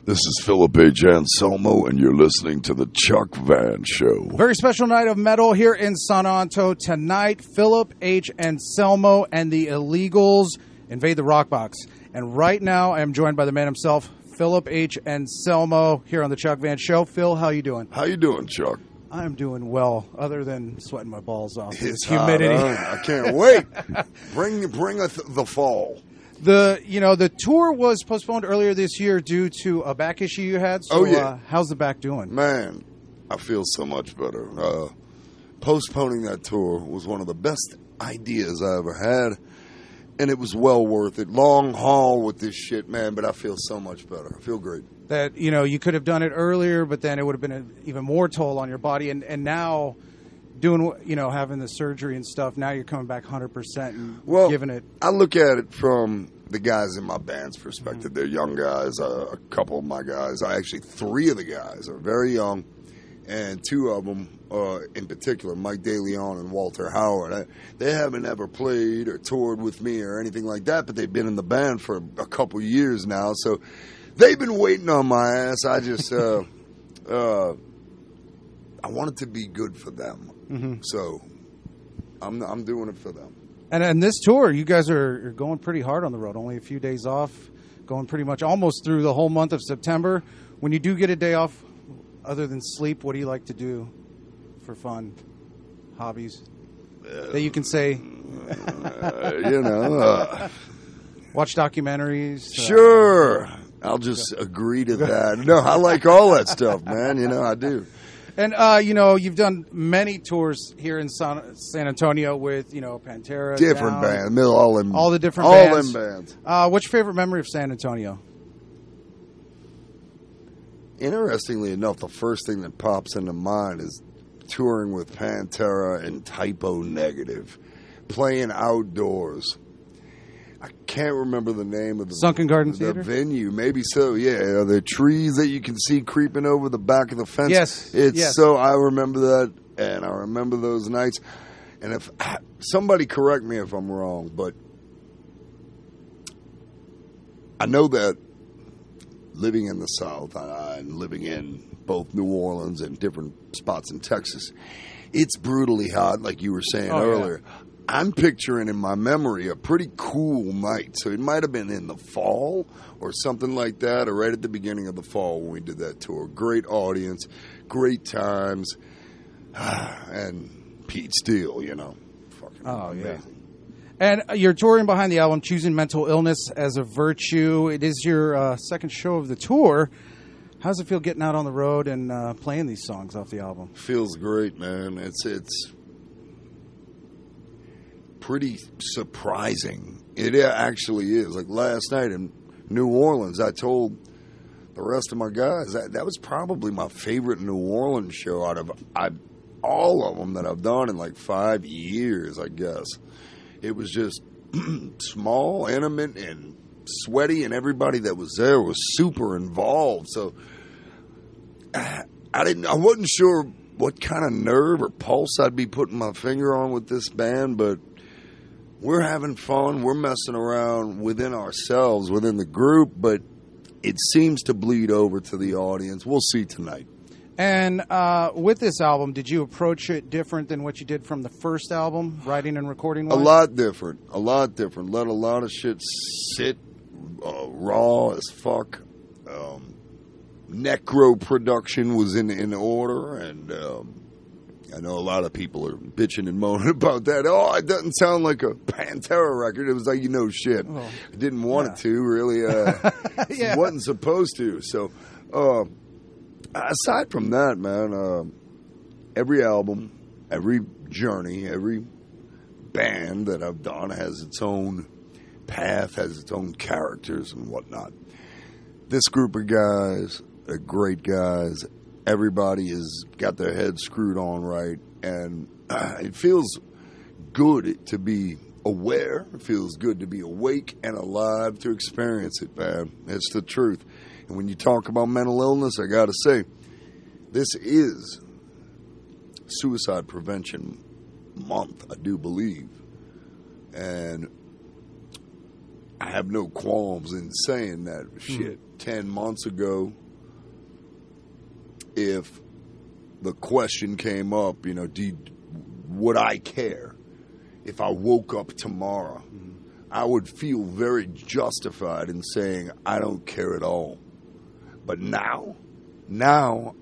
This is Philip H. Anselmo, and you're listening to the Chuck Van Show. Very special night of metal here in San Antonio tonight. Philip H. Anselmo and the Illegals invade the Rock Box. And right now, I am joined by the man himself, Philip H. Anselmo, here on the Chuck Van Show. Phil, how you doing? How you doing, Chuck? I'm doing well, other than sweating my balls off. It's humidity. Hot, I can't wait. Bring the fall. The tour was postponed earlier this year due to a back issue you had. So, how's the back doing? Man, I feel so much better. Postponing that tour was one of the best ideas I ever had, and it was well worth it. Long haul with this shit, man, but I feel so much better. I feel great. That, you could have done it earlier, but then it would have been an even more toll on your body. And now, doing, having the surgery and stuff, now you're coming back 100% and giving it. I look at it from the guys in my band's perspective. They're young guys. A couple of my guys, actually 3 of the guys are very young, and 2 of them, in particular, Mike DeLeon and Walter Howard, they haven't ever played or toured with me or anything like that, but they've been in the band for a couple years now, so they've been waiting on my ass. I just, I want it to be good for them. Mm-hmm. So I'm doing it for them. And this tour, you guys are going pretty hard on the road. Only a few days off, going pretty much almost through the whole month of September. When you do get a day off, other than sleep, what do you like to do for fun? Hobbies that you can say? Watch documentaries. Sure. I'll just agree to that. No, I like all that stuff, man. I do. And, you've done many tours here in San Antonio with, Pantera. Different bands. All the different bands. All them bands. What's your favorite memory of San Antonio? Interestingly enough, the first thing that pops into mind is touring with Pantera and Typo Negative, playing outdoors. I can't remember the name of the Sunken Garden Theater? Venue. Maybe so, yeah. The trees that you can see creeping over the back of the fence. Yes. So I remember that, and I remember those nights. And if somebody correct me if I'm wrong, but I know that living in the South and living in both New Orleans and different spots in Texas, it's brutally hot, like you were saying earlier. Yeah. I'm picturing in my memory a pretty cool night. So it might have been in the fall or something like that, or right at the beginning of the fall when we did that tour. Great audience, great times, and Pete Steele, fucking amazing. And you're touring behind the album, Choosing Mental Illness as a Virtue. It is your second show of the tour. How does it feel getting out on the road and playing these songs off the album? Feels great, man. It's pretty surprising. It actually is. Like last night in New Orleans, I told the rest of my guys that was probably my favorite New Orleans show out of all of them that I've done in like 5 years, I guess. It was just small, intimate, and sweaty, and everybody that was there was super involved. So I wasn't sure what kind of nerve or pulse I'd be putting my finger on with this band, but we're having fun. We're messing around within ourselves, within the group, but it seems to bleed over to the audience. We'll see tonight. And with this album, did you approach it different than what you did from the first album, writing and recording wise? A lot different. Let a lot of shit sit raw as fuck. Necro production was in order, and I know a lot of people are bitching and moaning about that. Oh, it doesn't sound like a Pantera record. It was like, shit. Oh, I didn't want it to, really. It wasn't supposed to. So, aside from that, man, every album, every journey, every band that I've done has its own path, has its own characters and whatnot. This group of guys are great guys. Everybody has got their heads screwed on right, and it feels good to be aware. It feels good to be awake and alive to experience it, man. It's the truth. And when you talk about mental illness, I got to say, this is Suicide Prevention Month, I do believe. And I have no qualms in saying that shit. 10 months ago, if the question came up, you know, would I care if I woke up tomorrow? I would feel very justified in saying I don't care at all. But now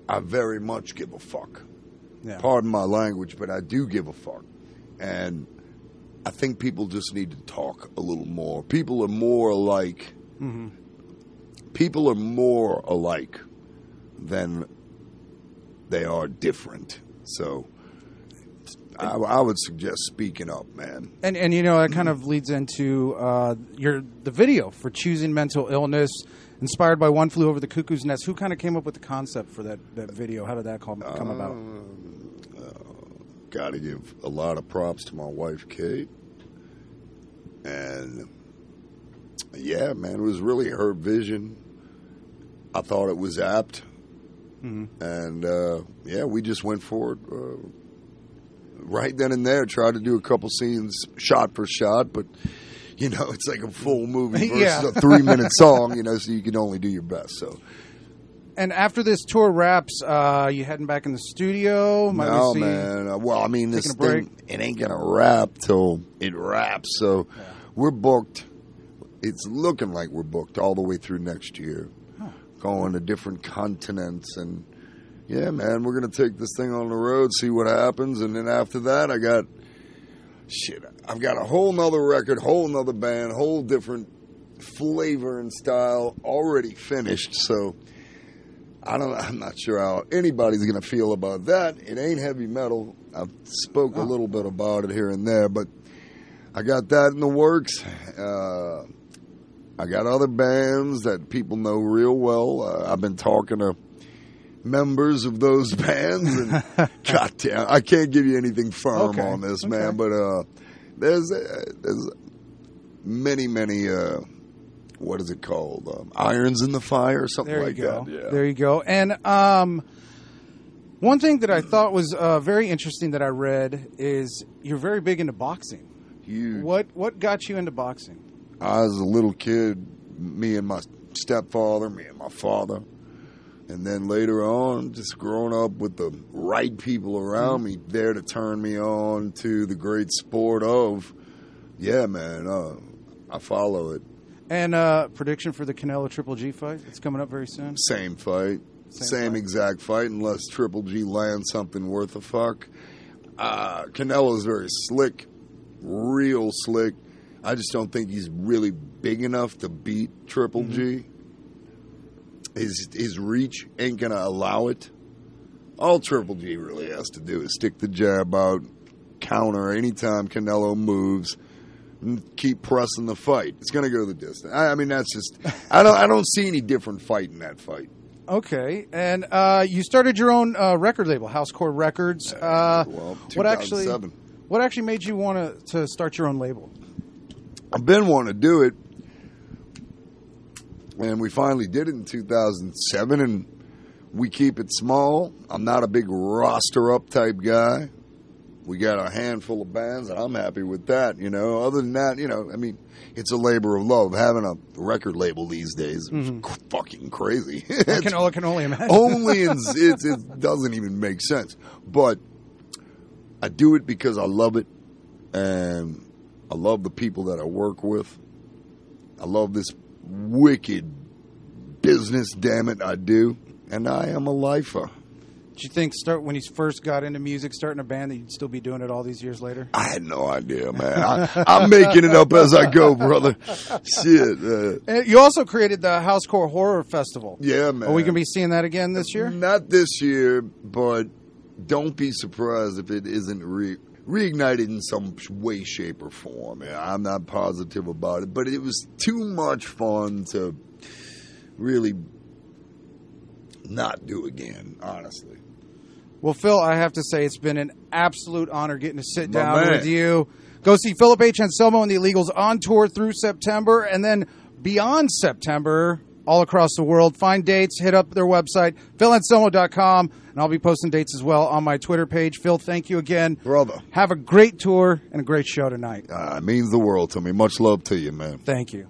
I very much give a fuck. Yeah. Pardon my language, but I do give a fuck. And I think people just need to talk a little more. People are more alike. Mm-hmm. People are more alike than they are different. So I would suggest speaking up, man. And you know, that kind of leads into the video for Choosing Mental Illness, inspired by One Flew Over the Cuckoo's Nest. Who kind of came up with the concept for that video? How did that come about? Got to give a lot of props to my wife, Kate. And, yeah, man, it was really her vision. I thought it was apt. Mm-hmm. And, yeah, we just went for it right then and there. Tried to do a couple scenes shot for shot, but, you know, it's like a full movie versus a 3-minute song, you know, so you can only do your best. So. And after this tour wraps, you heading back in the studio? No, man. Well, I mean, this thing, it ain't going to wrap till it wraps. So we're booked. It's looking like we're booked all the way through next year. Huh. Going to different continents. And, yeah, man, we're going to take this thing on the road, see what happens. And then after that, I've got a whole nother record, whole nother band, whole different flavor and style already finished. So I'm not sure how anybody's going to feel about that. It ain't heavy metal. I've spoke a little bit about it here and there, but I got that in the works. I got other bands that people know real well. I've been talking to members of those bands, and goddamn, I can't give you anything firm on this, man. But there's many. What is it called? Irons in the fire or something like that. Yeah. There you go. And one thing that I thought was very interesting that I read is you're very big into boxing. Huge. What got you into boxing? I was a little kid, me and my stepfather, me and my father. And then later on, just growing up with the right people around me there to turn me on to the great sport of, I follow it. And prediction for the Canelo Triple G fight? It's coming up very soon. Same fight. Same exact fight, unless Triple G lands something worth a fuck. Canelo's very slick, real slick. I just don't think he's really big enough to beat Triple G. His reach ain't going to allow it. All Triple G really has to do is stick the jab out, counter anytime Canelo moves, and keep pressing the fight. It's going to go the distance. I mean, that's just I don't see any different fight in that fight. Okay, and you started your own record label, Housecore Records. Well, 2007. What actually made you want to start your own label? I've been wanting to do it, and we finally did it in 2007, and we keep it small. I'm not a big roster-up type guy. We got a handful of bands, and I'm happy with that, you know. Other than that, you know, I mean, it's a labor of love. Having a record label these days is fucking crazy. I can only imagine. It doesn't even make sense. But I do it because I love it, and I love the people that I work with. I love this wicked business, damn it, I do. And I am a lifer. Did you think when you first got into music, starting a band, that you'd still be doing it all these years later? I had no idea, man. I'm making it up as I go, brother. Shit. And you also created the Housecore Horror Festival. Yeah, man. Are we going to be seeing that again this year? Not this year, but don't be surprised if it isn't reignited in some way, shape, or form. I'm not positive about it, but it was too much fun to really not do again, honestly. Well, Phil, I have to say it's been an absolute honor getting to sit down with you. Go see Philip H. Anselmo and the Illegals on tour through September, and then beyond September, all across the world. Find dates, hit up their website, philanselmo.com, and I'll be posting dates as well on my Twitter page. Phil, thank you again. Brother. Have a great tour and a great show tonight. It means the world to me. Much love to you, man. Thank you.